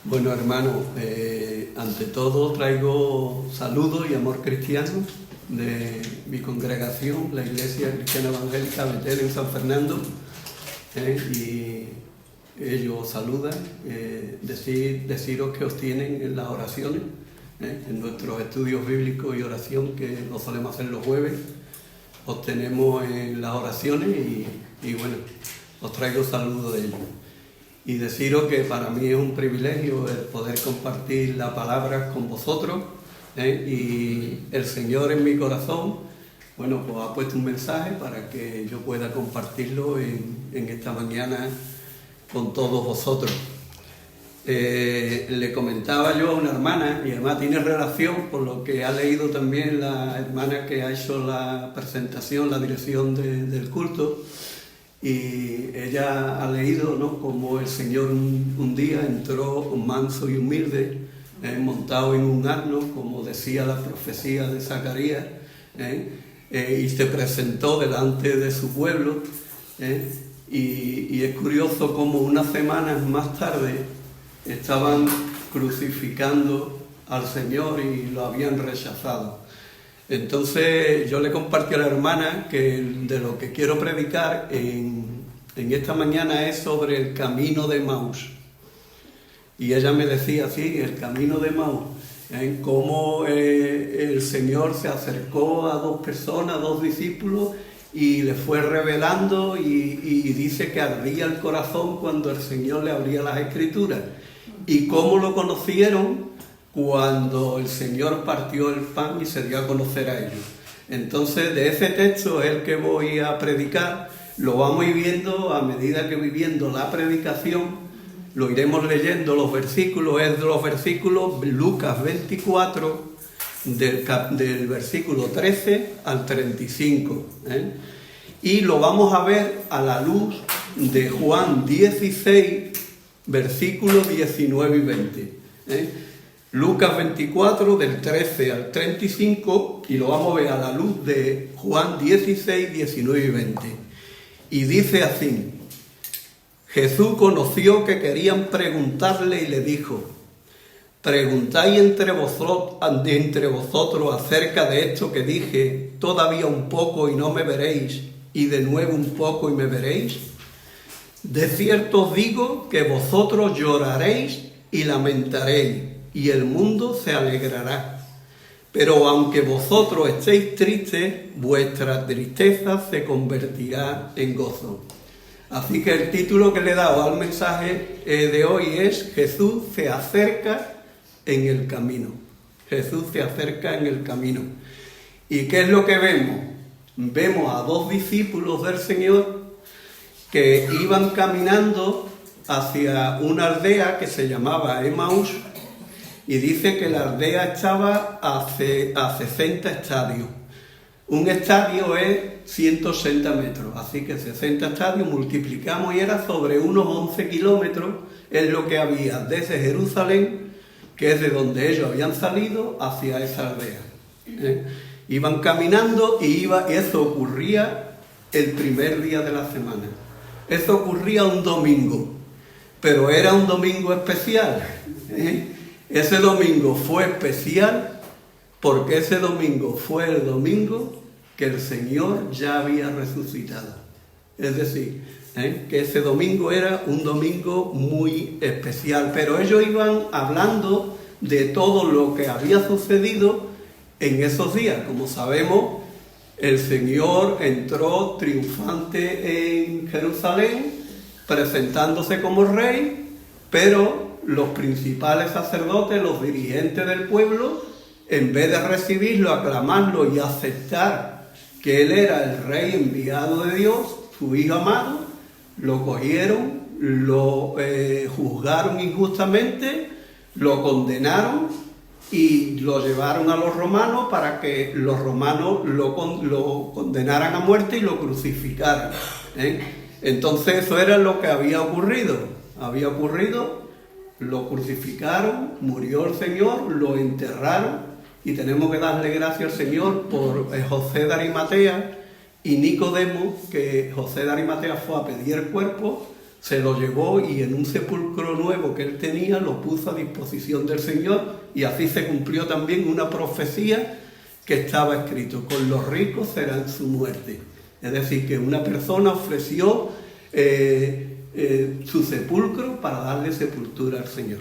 Bueno, hermano, ante todo traigo saludos y amor cristiano de mi congregación, la Iglesia Cristiana Evangélica Betel en San Fernando, y ellos saludan, deciros que os tienen en las oraciones, en nuestros estudios bíblicos y oración, que lo solemos hacer los jueves, os tenemos en las oraciones y bueno, os traigo saludos de ellos. Y deciros que para mí es un privilegio el poder compartir la palabra con vosotros, y el Señor en mi corazón, bueno, pues ha puesto un mensaje para que yo pueda compartirlo en esta mañana con todos vosotros. Le comentaba yo a una hermana, y además tiene relación por lo que ha leído también la hermana que ha hecho la presentación, la dirección del culto. Y ella ha leído, ¿no?, como el Señor un día entró manso y humilde, montado en un asno, como decía la profecía de Zacarías, y se presentó delante de su pueblo, y es curioso como unas semanas más tarde estaban crucificando al Señor y lo habían rechazado. Entonces yo le compartí a la hermana que de lo que quiero predicar en esta mañana es sobre el camino de Emaús. Y ella me decía, sí, el camino de Emaús, cómo el Señor se acercó a dos personas, dos discípulos, y le fue revelando y dice que ardía el corazón cuando el Señor le abría las Escrituras. Y cómo lo conocieron cuando el Señor partió el pan y se dio a conocer a ellos. Entonces, de ese texto es el que voy a predicar. Lo vamos a ir viendo a medida que voy viendo la predicación. Lo iremos leyendo los versículos. Es de los versículos Lucas 24, del versículo 13 al 35. Y lo vamos a ver a la luz de Juan 16, versículos 19 y 20. Lucas 24, del 13 al 35, y lo vamos a ver a la luz de Juan 16, 19 y 20. Y dice así: Jesús conoció que querían preguntarle y le dijo: ¿preguntáis entre vosotros acerca de esto que dije, todavía un poco y no me veréis, y de nuevo un poco y me veréis? De cierto os digo que vosotros lloraréis y lamentaréis, y el mundo se alegrará. Pero aunque vosotros estéis tristes, vuestra tristeza se convertirá en gozo. Así que el título que le he dado al mensaje de hoy es: Jesús se acerca en el camino. Jesús se acerca en el camino. ¿Y qué es lo que vemos? Vemos a dos discípulos del Señor que iban caminando hacia una aldea que se llamaba Emaús, y dice que la aldea estaba a 60 estadios. Un estadio es 160 metros, así que 60 estadios multiplicamos y era sobre unos 11 kilómetros, es lo que había desde Jerusalén, que es de donde ellos habían salido, hacia esa aldea. Iban caminando y eso ocurría el primer día de la semana. Eso ocurría un domingo, pero era un domingo especial. Ese domingo fue especial porque ese domingo fue el domingo que el Señor ya había resucitado. Es decir, que ese domingo era un domingo muy especial, pero ellos iban hablando de todo lo que había sucedido en esos días. Como sabemos, el Señor entró triunfante en Jerusalén, presentándose como rey, pero los principales sacerdotes, los dirigentes del pueblo, en vez de recibirlo, aclamarlo y aceptar que él era el rey enviado de Dios, su hijo amado, lo cogieron, lo juzgaron injustamente, lo condenaron y lo llevaron a los romanos para que los romanos lo condenaran a muerte y lo crucificaran. Entonces eso era lo que había ocurrido. Lo crucificaron, murió el Señor, lo enterraron, y tenemos que darle gracias al Señor por José de Arimatea y Nicodemo, que José de Arimatea fue a pedir el cuerpo, se lo llevó y en un sepulcro nuevo que él tenía lo puso a disposición del Señor, y así se cumplió también una profecía que estaba escrito: con los ricos será en su muerte. Es decir, que una persona ofreció su sepulcro para darle sepultura al Señor.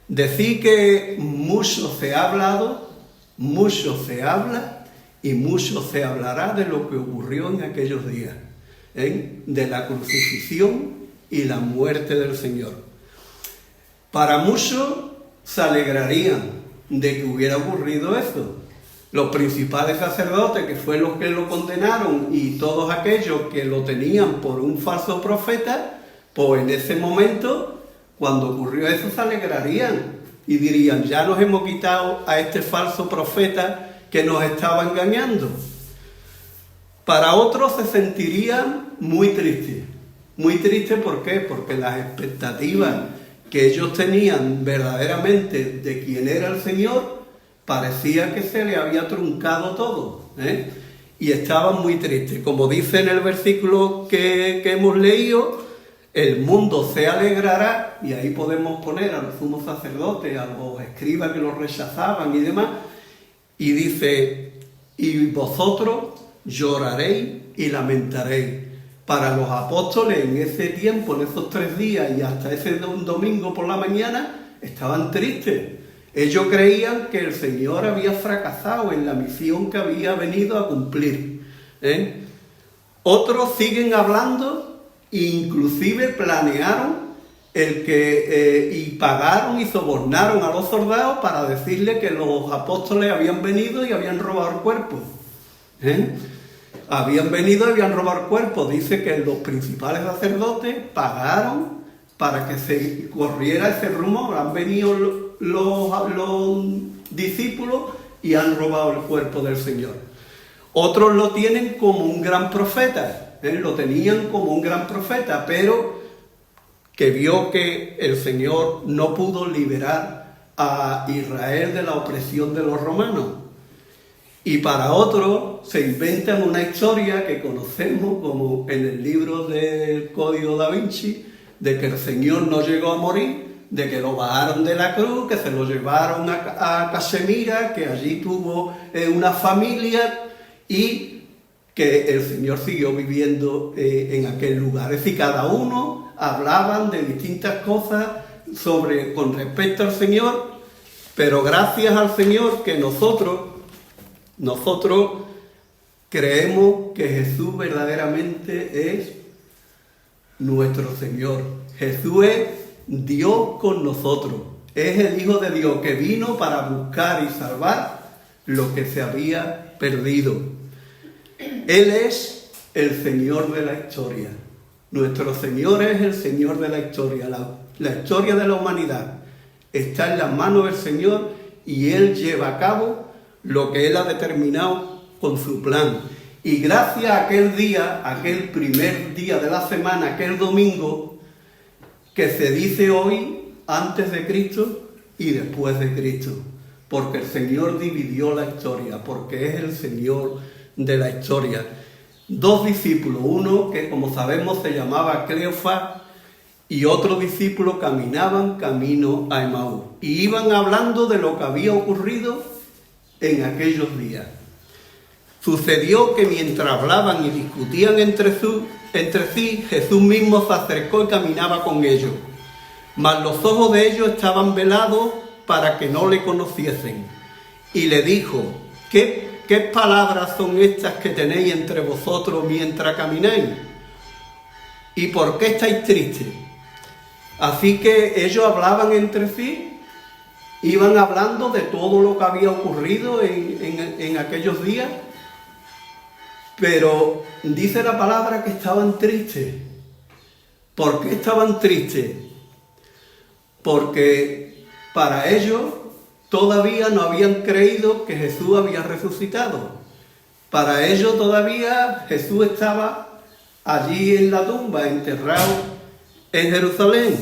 Decir que mucho se ha hablado, mucho se habla y mucho se hablará de lo que ocurrió en aquellos días, de la crucifixión y la muerte del Señor. Para muchos se alegrarían de que hubiera ocurrido eso. Los principales sacerdotes, que fue los que lo condenaron, y todos aquellos que lo tenían por un falso profeta, pues en ese momento, cuando ocurrió eso, se alegrarían y dirían: ya nos hemos quitado a este falso profeta que nos estaba engañando. Para otros se sentirían muy tristes. Muy tristes, ¿por qué? Porque las expectativas que ellos tenían verdaderamente de quién era el Señor, parecía que se le había truncado todo, y estaban muy tristes. Como dice en el versículo que hemos leído, el mundo se alegrará, y ahí podemos poner a los sumos sacerdotes, a los escribas que los rechazaban y demás, y dice: y vosotros lloraréis y lamentaréis. Para los apóstoles en ese tiempo, en esos 3 días y hasta ese domingo por la mañana, estaban tristes. Ellos creían que el Señor había fracasado en la misión que había venido a cumplir. Otros siguen hablando, inclusive planearon y pagaron y sobornaron a los soldados para decirle que los apóstoles habían venido y habían robado el cuerpo. Habían venido y habían robado el cuerpo. Dice que los principales sacerdotes pagaron para que se corriera ese rumor: han venido los discípulos y han robado el cuerpo del Señor. Otros lo tienen como un gran profeta, lo tenían como un gran profeta, pero que vio que el Señor no pudo liberar a Israel de la opresión de los romanos. Y para otros se inventan una historia que conocemos como en el libro del Código Da Vinci, de que el Señor no llegó a morir, de que lo bajaron de la cruz, que se lo llevaron a Casemira, que allí tuvo una familia y que el Señor siguió viviendo en aquel lugar. Es decir, cada uno hablaban de distintas cosas con respecto al Señor, pero gracias al Señor que nosotros creemos que Jesús verdaderamente es nuestro Señor. Jesús es Dios con nosotros. Es el Hijo de Dios que vino para buscar y salvar lo que se había perdido. Él es el Señor de la historia. Nuestro Señor es el Señor de la historia. La historia de la humanidad está en las manos del Señor y Él lleva a cabo lo que Él ha determinado con su plan. Y gracias a aquel día, aquel primer día de la semana, aquel domingo, que se dice hoy antes de Cristo y después de Cristo, porque el Señor dividió la historia, porque es el Señor de la historia. 2 discípulos, uno que como sabemos se llamaba Cleofás y otro discípulo, caminaban camino a Emaús y iban hablando de lo que había ocurrido en aquellos días. Sucedió que mientras hablaban y discutían entre sí, Jesús mismo se acercó y caminaba con ellos, mas los ojos de ellos estaban velados para que no le conociesen. Y le dijo: ¿Qué palabras son estas que tenéis entre vosotros mientras camináis? ¿Y por qué estáis tristes? Así que ellos hablaban entre sí, iban hablando de todo lo que había ocurrido en aquellos días, pero dice la palabra que estaban tristes. ¿Por qué estaban tristes? Porque para ellos todavía no habían creído que Jesús había resucitado. Para ellos todavía Jesús estaba allí en la tumba, enterrado en Jerusalén.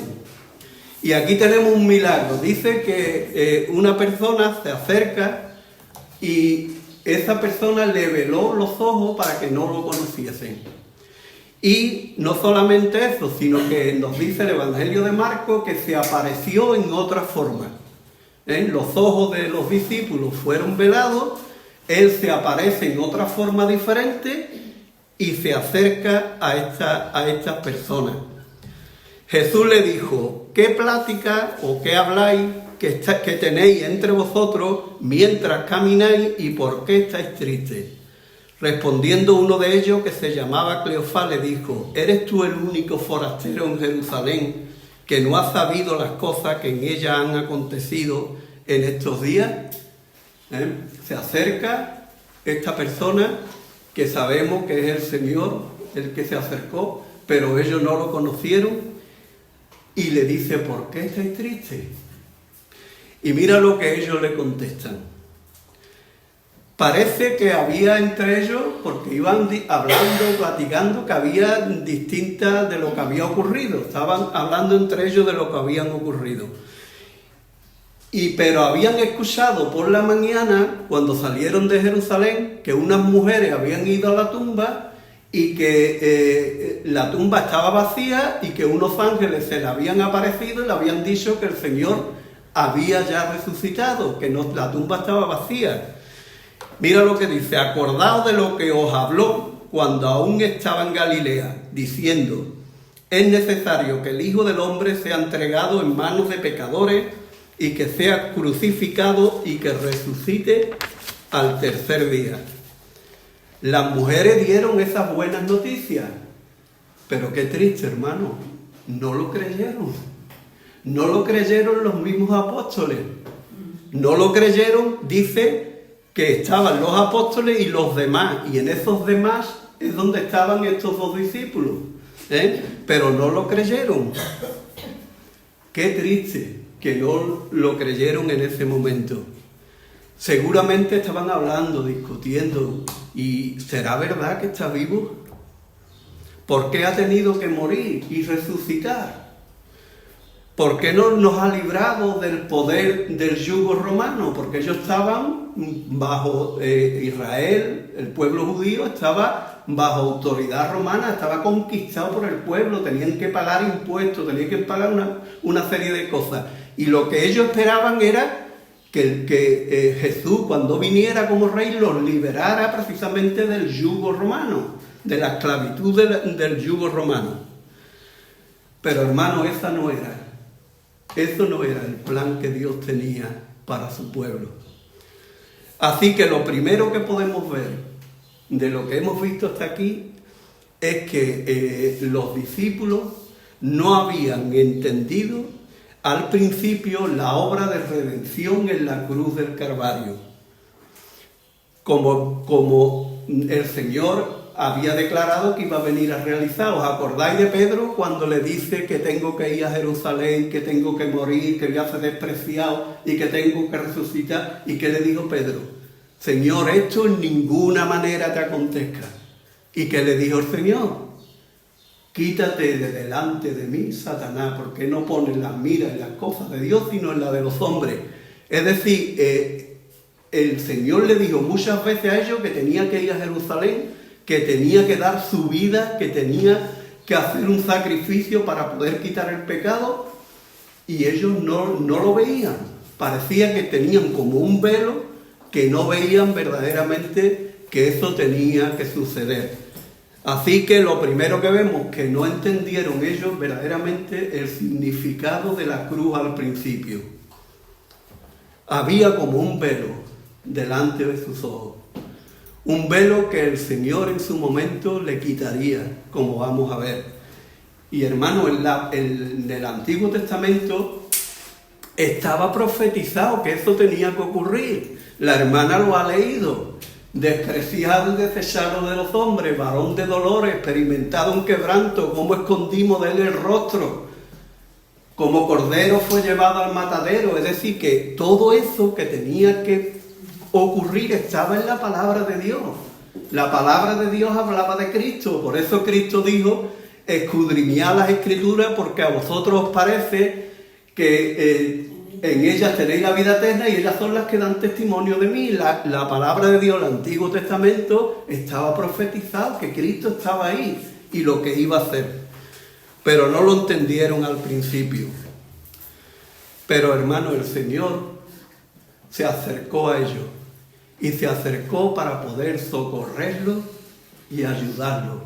Y aquí tenemos un milagro. Dice que una persona se acerca y esa persona le veló los ojos para que no lo conociesen. Y no solamente eso, sino que nos dice el Evangelio de Marcos que se apareció en otra forma. Los ojos de los discípulos fueron velados, él se aparece en otra forma diferente y se acerca a estas personas. Jesús le dijo: ¿qué plática o qué habláis que tenéis entre vosotros mientras camináis y por qué estáis tristes? Respondiendo uno de ellos, que se llamaba Cleofás, le dijo: ¿eres tú el único forastero en Jerusalén que no ha sabido las cosas que en ella han acontecido en estos días? Se acerca esta persona que sabemos que es el Señor, el que se acercó, pero ellos no lo conocieron, y le dice: ¿por qué estáis tristes? Y mira lo que ellos le contestan. Parece que había entre ellos, porque iban hablando, platicando, que había distintas de lo que había ocurrido. Estaban hablando entre ellos de lo que habían ocurrido. Pero habían escuchado por la mañana, cuando salieron de Jerusalén, que unas mujeres habían ido a la tumba y que la tumba estaba vacía y que unos ángeles se le habían aparecido y le habían dicho que el Señor había ya resucitado, que la tumba estaba vacía. Mira lo que dice: acordaos de lo que os habló cuando aún estaba en Galilea, diciendo: es necesario que el Hijo del Hombre sea entregado en manos de pecadores y que sea crucificado y que resucite al tercer día. Las mujeres dieron esas buenas noticias, pero qué triste, hermano, no lo creyeron. No lo creyeron los mismos apóstoles. No lo creyeron, dice que estaban los apóstoles y los demás, y en esos demás es donde estaban estos dos discípulos, pero no lo creyeron. Qué triste que no lo creyeron en ese momento. Seguramente estaban hablando, discutiendo, ¿y será verdad que está vivo? ¿Por qué ha tenido que morir y resucitar? ¿Por qué no nos ha librado del poder del yugo romano? Porque ellos estaban bajo Israel, el pueblo judío estaba bajo autoridad romana, estaba conquistado por el pueblo, tenían que pagar impuestos, tenían que pagar una serie de cosas. Y lo que ellos esperaban era que Jesús, cuando viniera como rey, los liberara precisamente del yugo romano, de la esclavitud del yugo romano. Pero hermano, eso no era el plan que Dios tenía para su pueblo. Así que lo primero que podemos ver de lo que hemos visto hasta aquí es que los discípulos no habían entendido al principio la obra de redención en la cruz del Calvario. Como el Señor había declarado que iba a venir a realizar. ¿Os acordáis de Pedro cuando le dice que tengo que ir a Jerusalén, que tengo que morir, que voy a ser despreciado y que tengo que resucitar? ¿Y qué le dijo Pedro? Señor, esto en ninguna manera te acontezca. ¿Y qué le dijo el Señor? Quítate de delante de mí, Satanás, porque no pones la mira en las cosas de Dios, sino en la de los hombres. Es decir, el Señor le dijo muchas veces a ellos que tenía que ir a Jerusalén, que tenía que dar su vida, que tenía que hacer un sacrificio para poder quitar el pecado, y ellos no lo veían. Parecía que tenían como un velo, que no veían verdaderamente que eso tenía que suceder. Así que lo primero que vemos, que no entendieron ellos verdaderamente el significado de la cruz al principio. Había como un velo delante de sus ojos. Un velo que el Señor en su momento le quitaría, como vamos a ver. Y hermano, en el Antiguo Testamento estaba profetizado que eso tenía que ocurrir. La hermana lo ha leído. Despreciado y desechado de los hombres, varón de dolores, experimentado en quebranto, como escondimos de él el rostro. Como cordero fue llevado al matadero. Es decir, que todo eso que tenía que ocurrir estaba en la palabra de Dios. La palabra de Dios hablaba de Cristo. Por eso Cristo dijo: escudriñad las Escrituras, porque a vosotros os parece que en ellas tenéis la vida eterna y ellas son las que dan testimonio de mí. La palabra de Dios, el Antiguo Testamento, estaba profetizado que Cristo estaba ahí y lo que iba a hacer, pero no lo entendieron al principio. Pero hermano, el Señor se acercó a ellos y se acercó para poder socorrerlos y ayudarlos.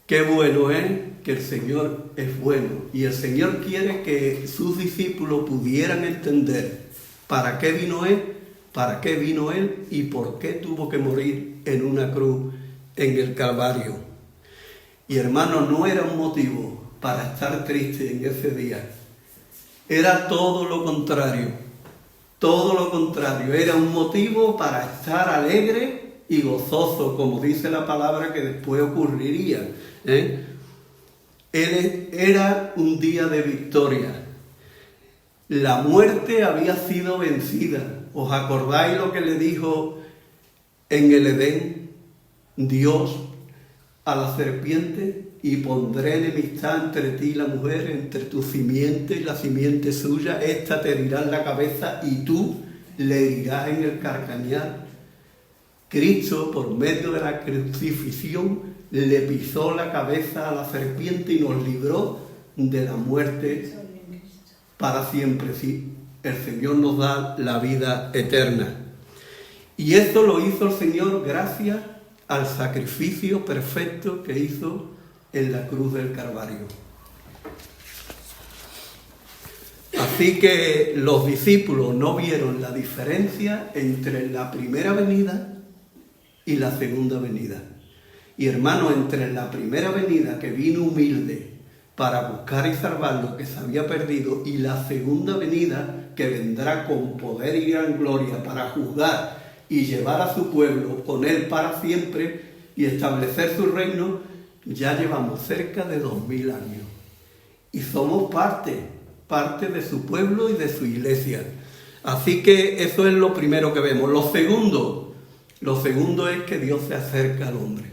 Qué bueno es que el Señor es bueno, y el Señor quiere que sus discípulos pudieran entender para qué vino Él y por qué tuvo que morir en una cruz en el Calvario. Y hermano, no era un motivo para estar triste en ese día. Era todo lo contrario, era un motivo para estar alegre y gozoso, como dice la palabra que después ocurriría. Era un día de victoria. La muerte había sido vencida. ¿Os acordáis lo que le dijo en el Edén Dios a la serpiente? Y pondré enemistad entre ti y la mujer, entre tu simiente y la simiente suya. Esta te herirá en la cabeza y tú le herirás en el carcañal. Cristo, por medio de la crucifixión, le pisó la cabeza a la serpiente y nos libró de la muerte para siempre. Sí, el Señor nos da la vida eterna. Y esto lo hizo el Señor gracias al sacrificio perfecto que hizo en la cruz del Calvario. Así que los discípulos no vieron la diferencia entre la primera venida y la segunda venida. Y hermano, entre la primera venida, que vino humilde para buscar y salvar lo que se había perdido, y la segunda venida, que vendrá con poder y gran gloria para juzgar y llevar a su pueblo con Él para siempre y establecer su reino, ya llevamos cerca de 2000 años. Y somos parte de su pueblo y de su iglesia. Así que eso es lo primero que vemos. Lo segundo es que Dios se acerca al hombre.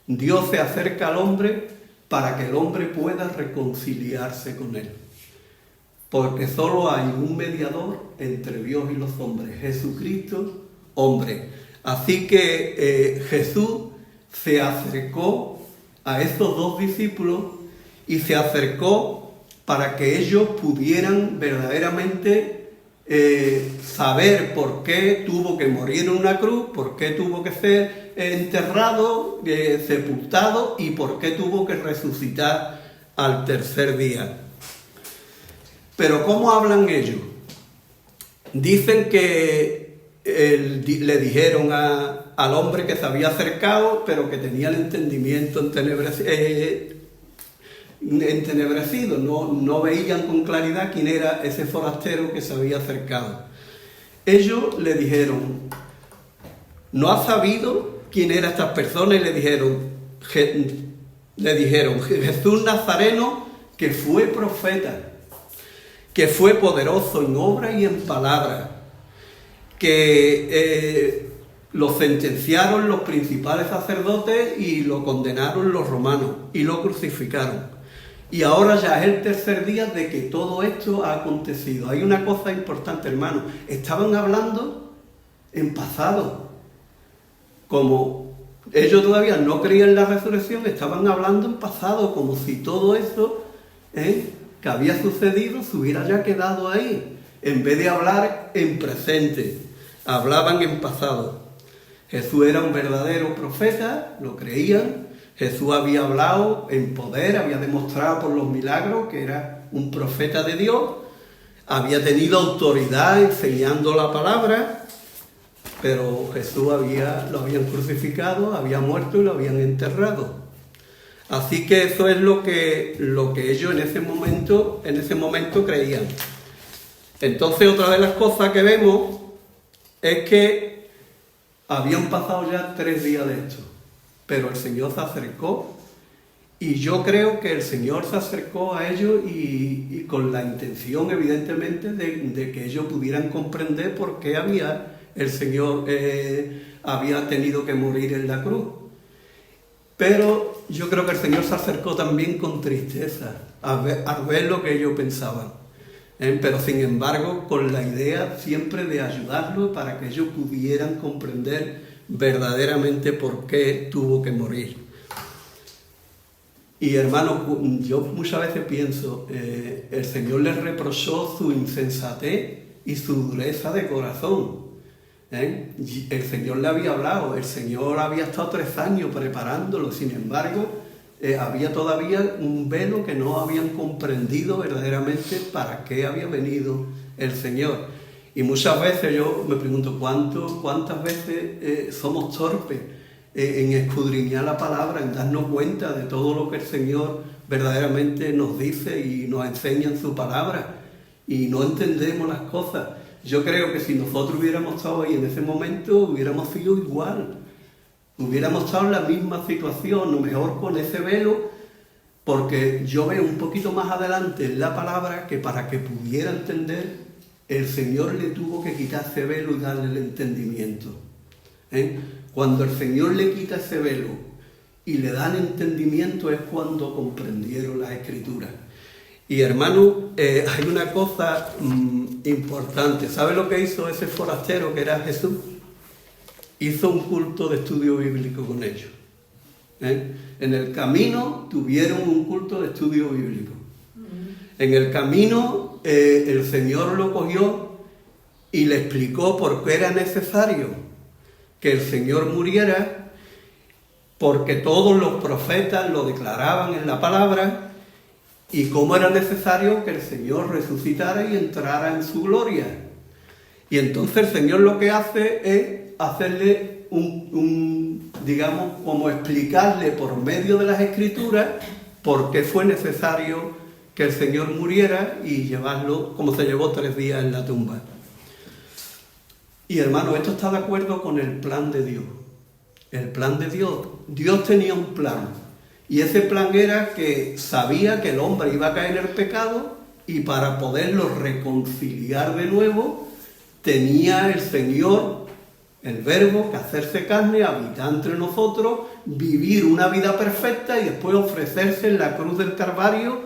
Dios se acerca al hombre para que el hombre pueda reconciliarse con Él. Porque solo hay un mediador entre Dios y los hombres, Jesucristo, hombre. Así que Jesús se acercó a estos dos discípulos y se acercó para que ellos pudieran verdaderamente saber por qué tuvo que morir en una cruz, por qué tuvo que ser enterrado, sepultado, y por qué tuvo que resucitar al tercer día. Pero ¿cómo hablan ellos? Dicen que le dijeron al hombre que se había acercado, pero que tenía el entendimiento entenebrecido, no veían con claridad quién era ese forastero que se había acercado. Ellos le dijeron, ¿no has sabido quién eran estas personas? Y le dijeron, Jesús Nazareno, que fue profeta, que fue poderoso en obra y en palabra, que lo sentenciaron los principales sacerdotes y lo condenaron los romanos y lo crucificaron. Y ahora ya es el tercer día de que todo esto ha acontecido. Hay una cosa importante, hermano. Estaban hablando en pasado. Como ellos todavía no creían en la resurrección, estaban hablando en pasado, como si todo eso que había sucedido se hubiera ya quedado ahí. En vez de hablar en presente, hablaban en pasado. Jesús era un verdadero profeta, lo creían. Jesús había hablado en poder, había demostrado por los milagros que era un profeta de Dios, había tenido autoridad enseñando la palabra, pero Jesús lo habían crucificado, había muerto y lo habían enterrado. Así que eso es lo que ellos en ese momento creían. Entonces, otra de las cosas que vemos es que habían pasado ya 3 días de esto. Pero el Señor se acercó, y yo creo que el Señor se acercó a ellos y con la intención, evidentemente, de que ellos pudieran comprender por qué el Señor había tenido que morir en la cruz. Pero yo creo que el Señor se acercó también con tristeza al ver lo que ellos pensaban. Pero sin embargo, con la idea siempre de ayudarlos para que ellos pudieran comprender verdaderamente por qué tuvo que morir. Y hermano, yo muchas veces pienso, el Señor les reprochó su insensatez y su dureza de corazón. El Señor le había hablado, el Señor había estado 3 años preparándolo, sin embargo, había todavía un velo que no habían comprendido verdaderamente para qué había venido el Señor. Y muchas veces yo me pregunto, ¿cuántas veces somos torpes en escudriñar la palabra, en darnos cuenta de todo lo que el Señor verdaderamente nos dice y nos enseña en su palabra, y no entendemos las cosas? Yo creo que si nosotros hubiéramos estado ahí en ese momento, hubiéramos sido igual. Hubiéramos estado en la misma situación, lo mejor con ese velo, porque yo veo un poquito más adelante en la palabra que para que pudiera entender, el Señor le tuvo que quitar ese velo y darle el entendimiento. Cuando el Señor le quita ese velo y le da el entendimiento es cuando comprendieron las Escrituras. Y hermano, hay una cosa importante. ¿Sabe lo que hizo ese forastero que era Jesús? Hizo un culto de estudio bíblico con ellos. En el camino tuvieron un culto de estudio bíblico. En el camino el Señor lo cogió y le explicó por qué era necesario que el Señor muriera, porque todos los profetas lo declaraban en la palabra, y cómo era necesario que el Señor resucitara y entrara en su gloria. Y entonces el Señor lo que hace es hacerle digamos, como explicarle por medio de las Escrituras por qué fue necesario que el Señor muriera y llevarlo, como se llevó 3 días en la tumba. Y hermano, esto está de acuerdo con el plan de Dios. El plan de Dios. Dios tenía un plan. Y ese plan era que sabía que el hombre iba a caer en el pecado, y para poderlo reconciliar de nuevo, tenía el Señor, el Verbo, que hacerse carne, habitar entre nosotros, vivir una vida perfecta y después ofrecerse en la cruz del Calvario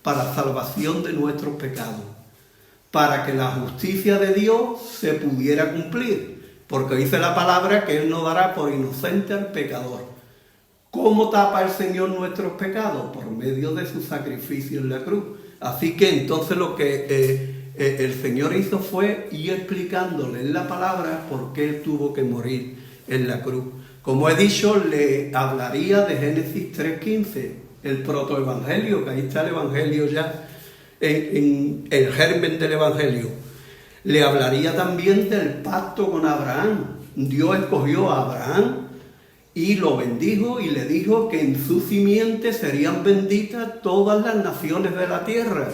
para salvación de nuestros pecados, para que la justicia de Dios se pudiera cumplir, porque dice la palabra que Él no dará por inocente al pecador. ¿Cómo tapa el Señor nuestros pecados? Por medio de su sacrificio en la cruz. Así que entonces lo que el Señor hizo fue ir explicándole en la palabra por qué Él tuvo que morir en la cruz. Como he dicho, le hablaría de Génesis 3:15, el protoevangelio, que ahí está el evangelio ya, en el germen del evangelio. Le hablaría también del pacto con Abraham. Dios escogió a Abraham y lo bendijo y le dijo que en su simiente serían benditas todas las naciones de la tierra.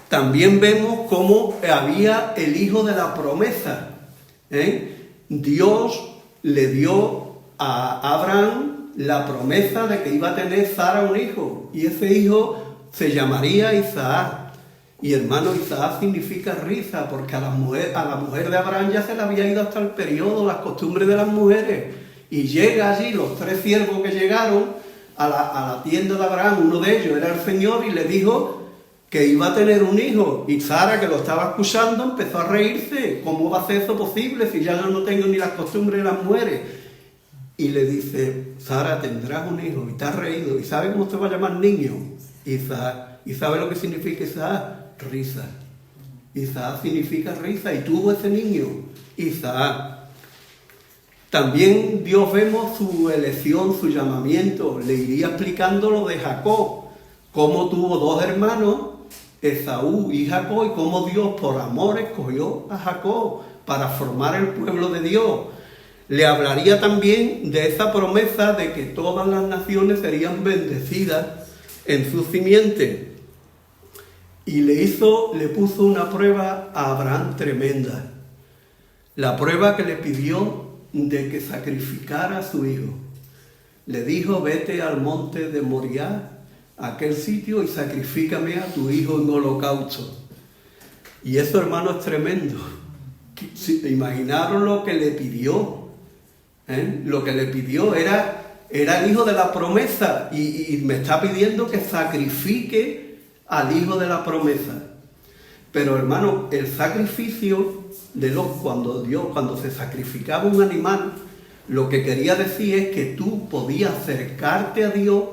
También vemos cómo había el hijo de la promesa. Dios le dio a Abraham la promesa de que iba a tener Sara un hijo, y ese hijo se llamaría Isaac. Y hermano, Isaac significa risa, porque a la mujer de Abraham ya se le había ido hasta el periodo, las costumbres de las mujeres. Y llega allí los 3 siervos que llegaron a la tienda de Abraham, uno de ellos era el Señor, y le dijo que iba a tener un hijo. Y Sara, que lo estaba escuchando, empezó a reírse. ¿Cómo va a ser eso posible si ya yo no tengo ni las costumbres de las mujeres? Y le dice, Sara, tendrás un hijo. Y te has reído. ¿Y sabe cómo se va a llamar niño? Isaac. ¿Y sabe lo que significa Isaac? Risa. Isaac significa risa. Y tuvo ese niño, Isaac. También Dios vemos su elección, su llamamiento. Le iría explicando lo de Jacob, cómo tuvo 2 hermanos, Esaú y Jacob, y cómo Dios por amor escogió a Jacob para formar el pueblo de Dios. Le hablaría también de esa promesa de que todas las naciones serían bendecidas en su simiente. Y le puso una prueba a Abraham tremenda. La prueba que le pidió de que sacrificara a su hijo. Le dijo, vete al monte de Moriah, a aquel sitio, y sacrifícame a tu hijo en holocausto. Y eso, hermano, es tremendo. Imaginaron lo que le pidió. Lo que le pidió era el hijo de la promesa, y me está pidiendo que sacrifique al hijo de la promesa. Pero hermano, el sacrificio cuando se sacrificaba un animal, lo que quería decir es que tú podías acercarte a Dios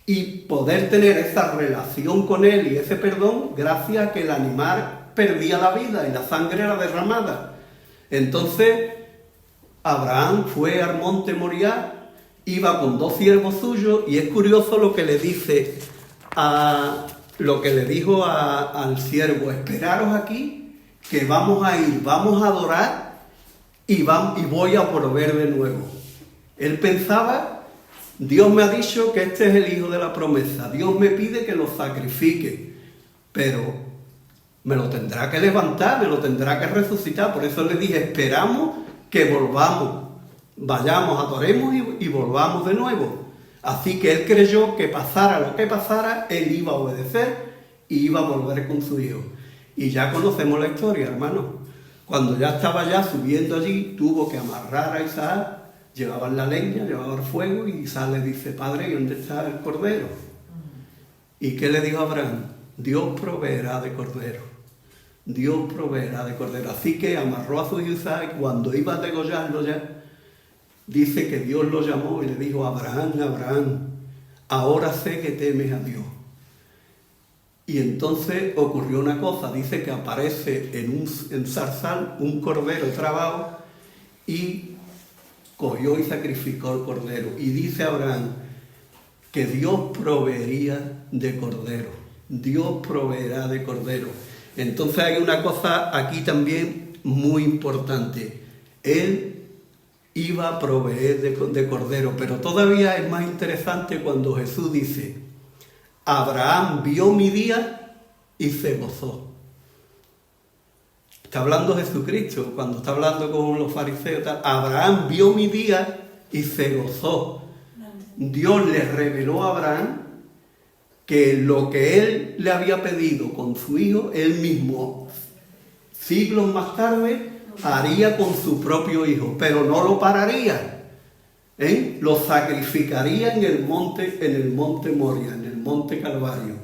y poder tener esa relación con Él y ese perdón gracias a que el animal perdía la vida y la sangre era derramada. Entonces Abraham fue al monte Moriah, iba con 2 siervos suyos, y es curioso lo que le dice lo que le dijo al siervo: esperaros aquí, que vamos a ir, vamos a adorar y voy a volver de nuevo. Él pensaba: Dios me ha dicho que este es el hijo de la promesa, Dios me pide que lo sacrifique, pero me lo tendrá que levantar, me lo tendrá que resucitar. Por eso le dije: esperamos que volvamos, vayamos, adoremos y volvamos de nuevo. Así que él creyó que pasara lo que pasara, él iba a obedecer y iba a volver con su hijo. Y ya conocemos la historia, hermano. Cuando ya estaba ya subiendo allí, tuvo que amarrar a Isaac, llevaban la leña, llevaban el fuego, y Isaac le dice: Padre, ¿y dónde está el cordero? ¿Y qué le dijo Abraham? Dios proveerá de cordero. Dios proveerá de cordero. Así que amarró a su hijo Isaac, y cuando iba a degollarlo ya, dice que Dios lo llamó y le dijo: Abraham, Abraham, ahora sé que temes a Dios. Y entonces ocurrió una cosa, dice que aparece en zarzal un cordero trabado, y cogió y sacrificó el cordero. Y dice Abraham que Dios proveería de cordero. Dios proveerá de cordero. Entonces hay una cosa aquí también muy importante. Él iba a proveer de cordero, pero todavía es más interesante cuando Jesús dice: Abraham vio mi día y se gozó. Está hablando Jesucristo, cuando está hablando con los fariseos, Abraham vio mi día y se gozó. Dios le reveló a Abraham que lo que él le había pedido con su hijo, él mismo, siglos más tarde, haría con su propio hijo, pero no lo pararía, lo sacrificaría en el monte Moria, en el monte Calvario.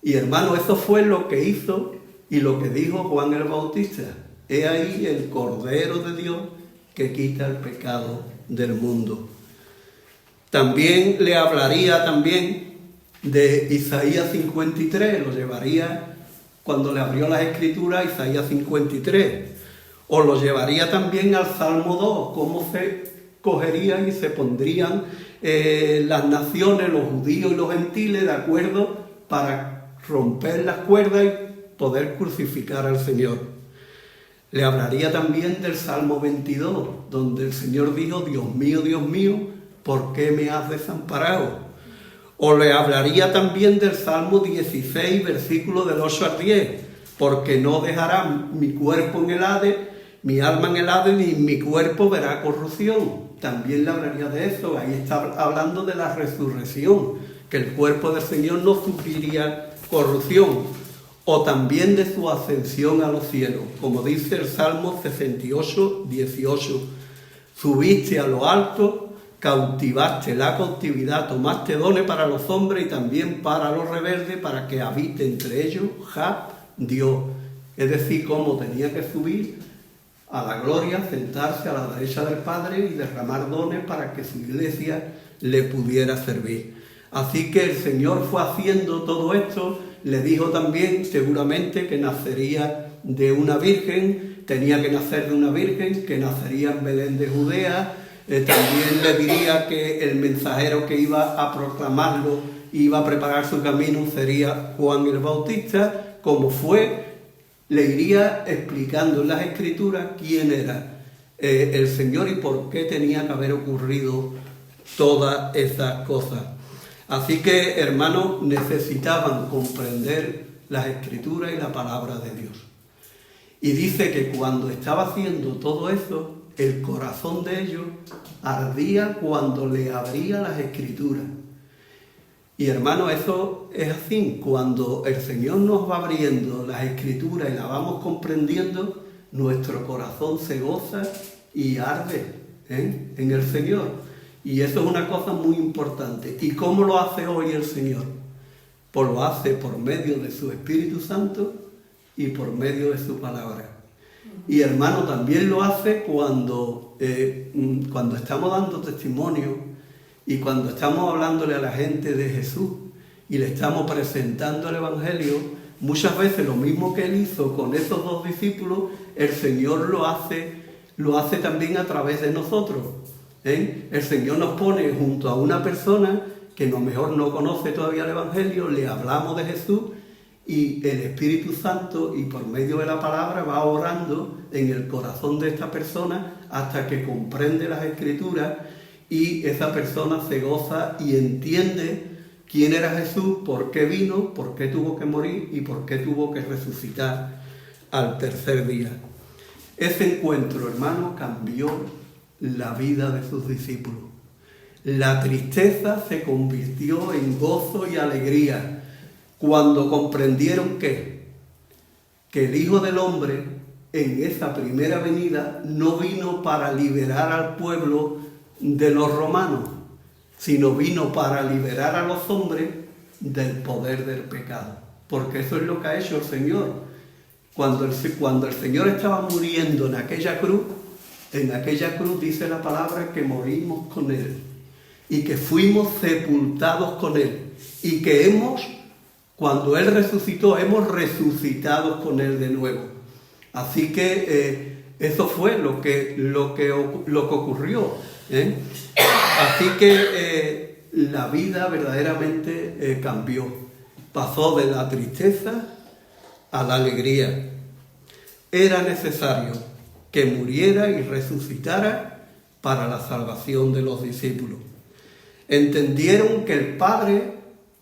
Y hermano, eso fue lo que hizo y lo que dijo Juan el Bautista: he ahí el Cordero de Dios que quita el pecado del mundo. También le hablaría también de Isaías 53, lo llevaría cuando le abrió las escrituras, Isaías 53, o lo llevaría también al Salmo 2, cómo se cogerían y se pondrían las naciones, los judíos y los gentiles de acuerdo para romper las cuerdas y poder crucificar al Señor. Le hablaría también del Salmo 22, donde el Señor dijo: Dios mío, ¿por qué me has desamparado? O le hablaría también del Salmo 16, versículo del 8 al 10, porque no dejará mi cuerpo en el Hades, mi alma en el Hades, ni mi cuerpo verá corrupción. También le hablaría de eso. Ahí está hablando de la resurrección, que el cuerpo del Señor no sufriría corrupción. O también de su ascensión a los cielos, como dice el Salmo 68, 18. Subiste a lo alto, cautivaste la cautividad, tomaste dones para los hombres y también para los rebeldes, para que habite entre ellos Dios. Es decir, cómo tenía que subir a la gloria, sentarse a la derecha del Padre y derramar dones para que su iglesia le pudiera servir. Así que el Señor fue haciendo todo esto. Le dijo también seguramente que nacería de una virgen, tenía que nacer de una virgen, que nacería en Belén de Judea. También le diría que el mensajero que iba a proclamarlo, iba a preparar su camino, sería Juan el Bautista. Como fue, le iría explicando en las Escrituras quién era el Señor y por qué tenía que haber ocurrido todas esas cosas. Así que, hermanos, necesitaban comprender las Escrituras y la palabra de Dios. Y dice que cuando estaba haciendo todo eso, el corazón de ellos ardía cuando le abría las Escrituras. Y hermano, eso es así. Cuando el Señor nos va abriendo las Escrituras y las vamos comprendiendo, nuestro corazón se goza y arde en el Señor. Y eso es una cosa muy importante. ¿Y cómo lo hace hoy el Señor? Pues lo hace por medio de su Espíritu Santo y por medio de su palabra. Y hermano, también lo hace cuando estamos dando testimonio Y cuando estamos hablándole a la gente de Jesús y le estamos presentando el Evangelio, muchas veces lo mismo que Él hizo con esos dos discípulos, el Señor lo hace también a través de nosotros. El Señor nos pone junto a una persona que a lo mejor no conoce todavía el Evangelio, le hablamos de Jesús y el Espíritu Santo, y por medio de la palabra, va orando en el corazón de esta persona hasta que comprende las Escrituras y esa persona se goza y entiende quién era Jesús, por qué vino, por qué tuvo que morir y por qué tuvo que resucitar al tercer día. Ese encuentro, hermano, cambió la vida de sus discípulos. La tristeza se convirtió en gozo y alegría cuando comprendieron que el Hijo del Hombre en esa primera venida no vino para liberar al pueblo de los romanos, sino vino para liberar a los hombres del poder del pecado. Porque eso es lo que ha hecho el Señor. Cuando el Señor estaba muriendo en aquella cruz dice la palabra que morimos con Él y que fuimos sepultados con Él y que cuando Él resucitó, hemos resucitado con Él de nuevo. Así que eso fue lo que ocurrió. Así que la vida verdaderamente cambió. Pasó de la tristeza a la alegría. Era necesario que muriera y resucitara para la salvación de los discípulos. Entendieron que el Padre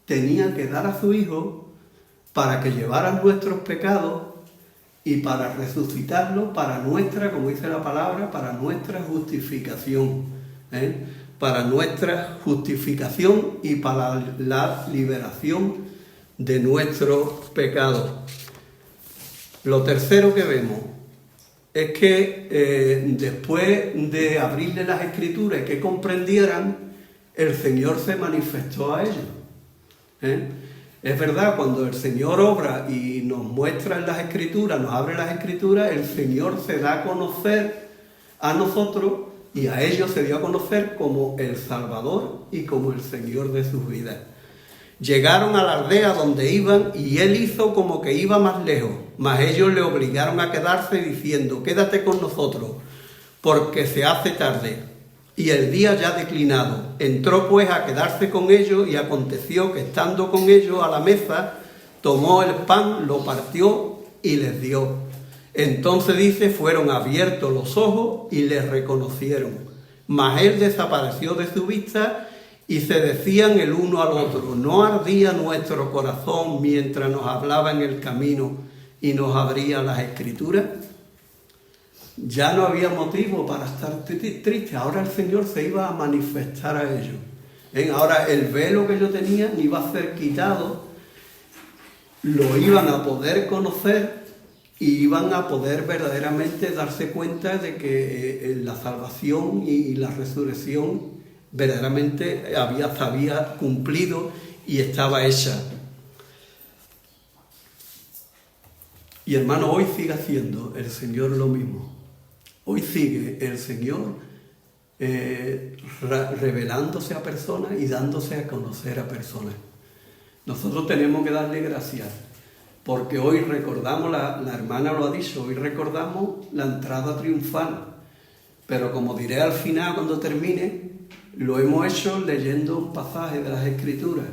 tenía que dar a su Hijo para que llevara nuestros pecados y para resucitarlo para nuestra, como dice la palabra, para nuestra justificación. Para nuestra justificación y para la liberación de nuestros pecados. Lo tercero que vemos es que después de abrirle las Escrituras y que comprendieran, el Señor se manifestó a ellos. Es verdad, cuando el Señor obra y nos muestra en las Escrituras, nos abre las Escrituras, el Señor se da a conocer a nosotros y a ellos se dio a conocer como el Salvador y como el Señor de sus vidas. Llegaron a la aldea donde iban y Él hizo como que iba más lejos, mas ellos le obligaron a quedarse diciendo: quédate con nosotros, porque se hace tarde y el día ya declinado. Entró pues a quedarse con ellos y aconteció que estando con ellos a la mesa, tomó el pan, lo partió y les dio. Entonces dice, fueron abiertos los ojos y les reconocieron. Mas Él desapareció de su vista y se decían el uno al otro: ¿no ardía nuestro corazón mientras nos hablaba en el camino y nos abría las Escrituras? Ya no había motivo para estar triste. Ahora el Señor se iba a manifestar a ellos. Ahora el velo que ellos tenían iba a ser quitado, lo iban a poder conocer y iban a poder verdaderamente darse cuenta de que la salvación y la resurrección verdaderamente se había cumplido y estaba hecha. Y hermano, hoy sigue haciendo el Señor lo mismo. Hoy sigue el Señor revelándose a personas y dándose a conocer a personas. Nosotros tenemos que darle gracias, porque hoy recordamos, la hermana lo ha dicho, hoy recordamos la entrada triunfal. Pero como diré al final cuando termine, lo hemos hecho leyendo un pasaje de las Escrituras.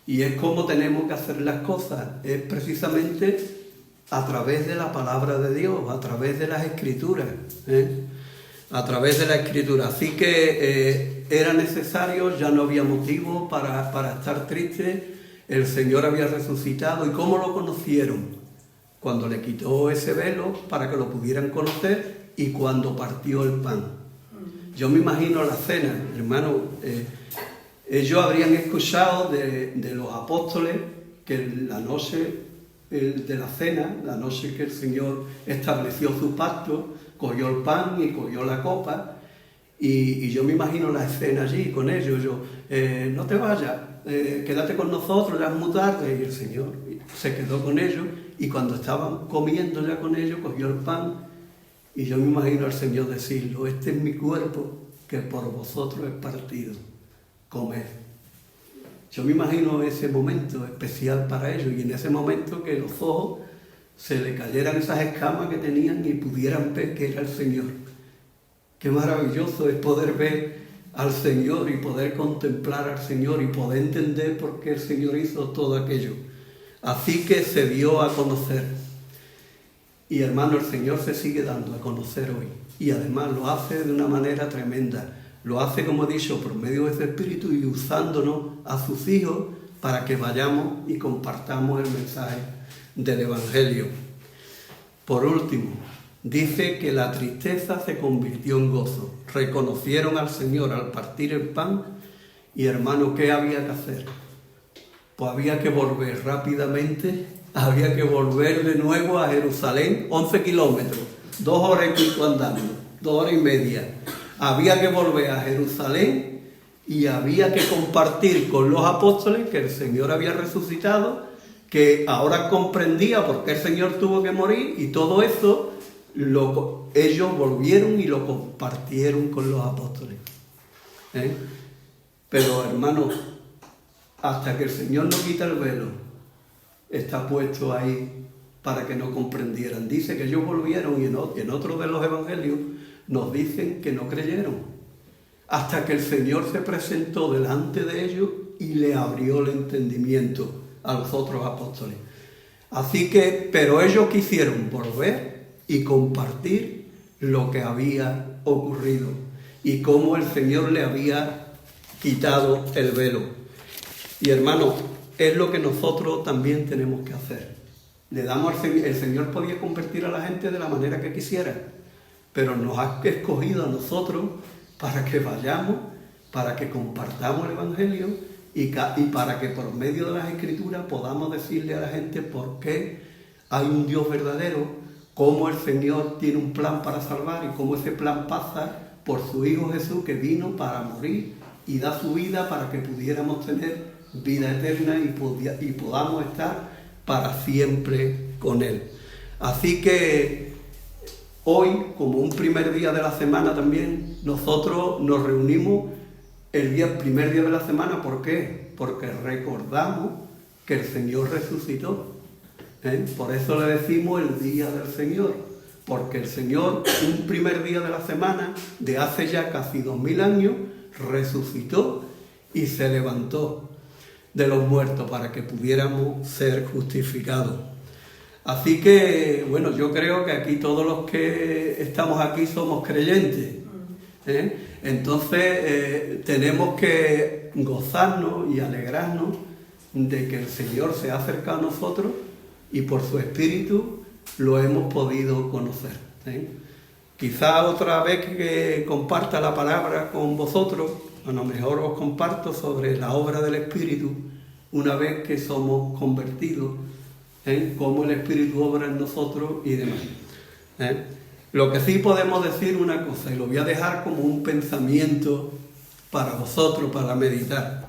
Y es como tenemos que hacer las cosas, es precisamente a través de la palabra de Dios, a través de las Escrituras, a través de la Escritura. Así que era necesario, ya no había motivo para estar triste. El Señor había resucitado. ¿Y cómo lo conocieron? Cuando le quitó ese velo para que lo pudieran conocer y cuando partió el pan. Yo me imagino la cena, hermano. Ellos habrían escuchado de los apóstoles que la noche de la cena, la noche que el Señor estableció su pacto, cogió el pan y cogió la copa, y yo me imagino la escena allí con ellos. No te vayas, quédate con nosotros, ya es muy tarde. Y el Señor se quedó con ellos, y cuando estaban comiendo ya con ellos, cogió el pan, y yo me imagino al Señor decirlo: este es mi cuerpo que por vosotros es partido. comed. Yo me imagino ese momento especial para ellos y en ese momento que los ojos se le cayeran esas escamas que tenían y pudieran ver que era el Señor. Qué maravilloso es poder ver al Señor y poder contemplar al Señor y poder entender por qué el Señor hizo todo aquello. Así que se dio a conocer. Y hermano, el Señor se sigue dando a conocer hoy. Y además lo hace de una manera tremenda. Lo hace, como he dicho, por medio de ese Espíritu y usándonos a sus hijos para que vayamos y compartamos el mensaje del Evangelio. Por último, dice que la tristeza se convirtió en gozo. Reconocieron al Señor al partir el pan y, hermano, ¿qué había que hacer? Pues había que volver rápidamente, había que volver de nuevo a Jerusalén, 11 kilómetros, 2 horas y pico andando, 2 horas y media. Había que volver a Jerusalén y había que compartir con los apóstoles que el Señor había resucitado, que ahora comprendía por qué el Señor tuvo que morir, y todo eso ellos volvieron y lo compartieron con los apóstoles. Pero hermanos, hasta que el Señor no quita el velo, está puesto ahí para que no comprendieran. Dice que ellos volvieron y en otro de los evangelios nos dicen que no creyeron, hasta que el Señor se presentó delante de ellos y le abrió el entendimiento a los otros apóstoles. Así que, pero ellos quisieron volver y compartir lo que había ocurrido y cómo el Señor le había quitado el velo. Y hermanos, es lo que nosotros también tenemos que hacer. El Señor podía convertir a la gente de la manera que quisiera, pero nos ha escogido a nosotros para que vayamos, para que compartamos el Evangelio y para que por medio de las Escrituras podamos decirle a la gente por qué hay un Dios verdadero, cómo el Señor tiene un plan para salvar y cómo ese plan pasa por su Hijo Jesús, que vino para morir y da su vida para que pudiéramos tener vida eterna y podamos estar para siempre con Él. Así que hoy, como un primer día de la semana también, nosotros nos reunimos el primer día de la semana. ¿Por qué? Porque recordamos que el Señor resucitó. Por eso le decimos el día del Señor, porque el Señor, un primer día de la semana, de hace ya casi 2000 años, resucitó y se levantó de los muertos para que pudiéramos ser justificados. Así que, bueno, yo creo que aquí todos los que estamos aquí somos creyentes. Entonces tenemos que gozarnos y alegrarnos de que el Señor se ha acercado a nosotros y por su Espíritu lo hemos podido conocer. Quizá otra vez que comparta la palabra con vosotros, a lo mejor os comparto sobre la obra del Espíritu una vez que somos convertidos, cómo el Espíritu obra en nosotros y demás. Lo que sí podemos decir una cosa, y lo voy a dejar como un pensamiento para vosotros, para meditar.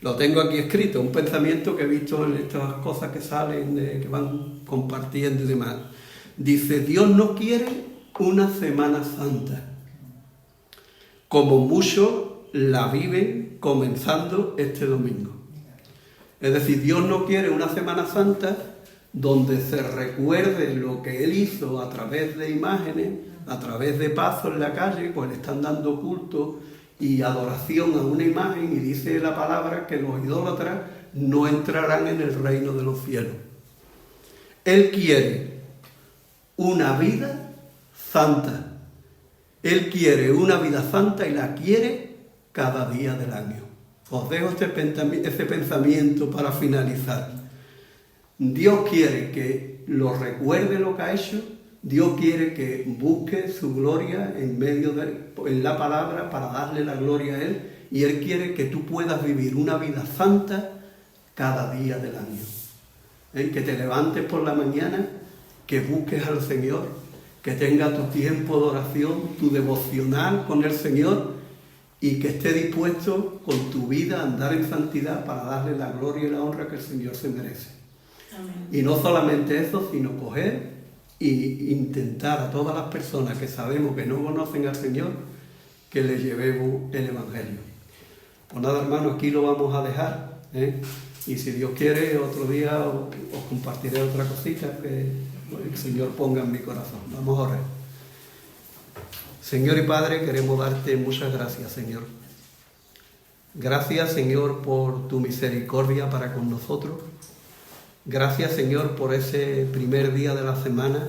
Lo tengo aquí escrito, un pensamiento que he visto en estas cosas que salen, que van compartiendo y demás. Dice, Dios no quiere una Semana Santa, como muchos la viven comenzando este domingo. Es decir, Dios no quiere una Semana Santa donde se recuerde lo que Él hizo a través de imágenes, a través de pasos en la calle, pues le están dando culto y adoración a una imagen, y dice la palabra que los idólatras no entrarán en el reino de los cielos. Él quiere una vida santa. Él quiere una vida santa y la quiere cada día del año. Os dejo este pensamiento para finalizar. Dios quiere que lo recuerde lo que ha hecho. Dios quiere que busque su gloria en la palabra para darle la gloria a Él. Y Él quiere que tú puedas vivir una vida santa cada día del año. Que te levantes por la mañana, que busques al Señor, que tengas tu tiempo de oración, tu devocional con el Señor, y que esté dispuesto con tu vida a andar en santidad para darle la gloria y la honra que el Señor se merece. Amén. Y no solamente eso, sino coger e intentar a todas las personas que sabemos que no conocen al Señor, que les llevemos el Evangelio. Pues nada, hermano, aquí lo vamos a dejar, ¿eh? Y si Dios quiere, otro día os compartiré otra cosita que el Señor ponga en mi corazón. Vamos a orar. Señor y Padre, queremos darte muchas gracias, Señor. Gracias, Señor, por tu misericordia para con nosotros. Gracias, Señor, por ese primer día de la semana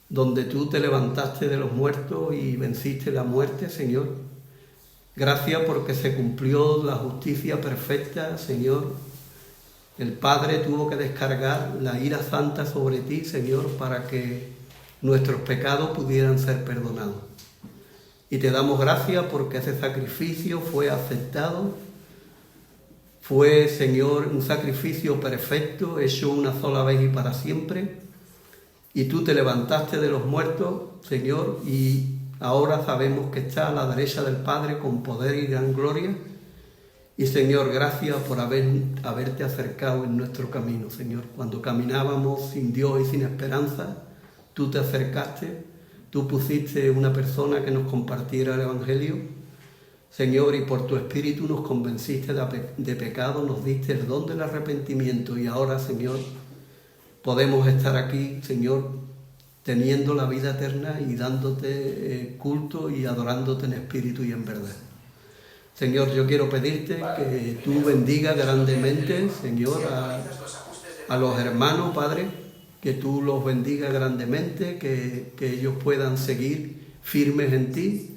donde tú te levantaste de los muertos y venciste la muerte, Señor. Gracias porque se cumplió la justicia perfecta, Señor. El Padre tuvo que descargar la ira santa sobre ti, Señor, para que nuestros pecados pudieran ser perdonados. Y te damos gracias porque ese sacrificio fue aceptado. Fue, Señor, un sacrificio perfecto, hecho una sola vez y para siempre. Y tú te levantaste de los muertos, Señor, y ahora sabemos que está a la derecha del Padre con poder y gran gloria. Y, Señor, gracias por haberte acercado en nuestro camino, Señor. Cuando caminábamos sin Dios y sin esperanza, tú te acercaste, tú pusiste una persona que nos compartiera el Evangelio, Señor, y por tu Espíritu nos convenciste de pecado, nos diste el don del arrepentimiento y ahora, Señor, podemos estar aquí, Señor, teniendo la vida eterna y dándote culto y adorándote en espíritu y en verdad. Señor, yo quiero pedirte que tú bendigas grandemente, Señor, a los hermanos, Padre, que tú los bendigas grandemente, que ellos puedan seguir firmes en ti,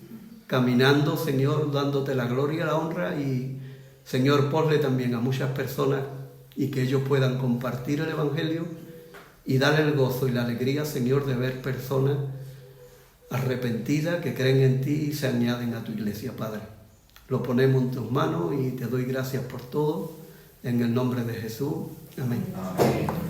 caminando, Señor, dándote la gloria, la honra y, Señor, ponle también a muchas personas y que ellos puedan compartir el Evangelio y darle el gozo y la alegría, Señor, de ver personas arrepentidas que creen en ti y se añaden a tu iglesia, Padre. Lo ponemos en tus manos y te doy gracias por todo, en el nombre de Jesús. Amén. Amén.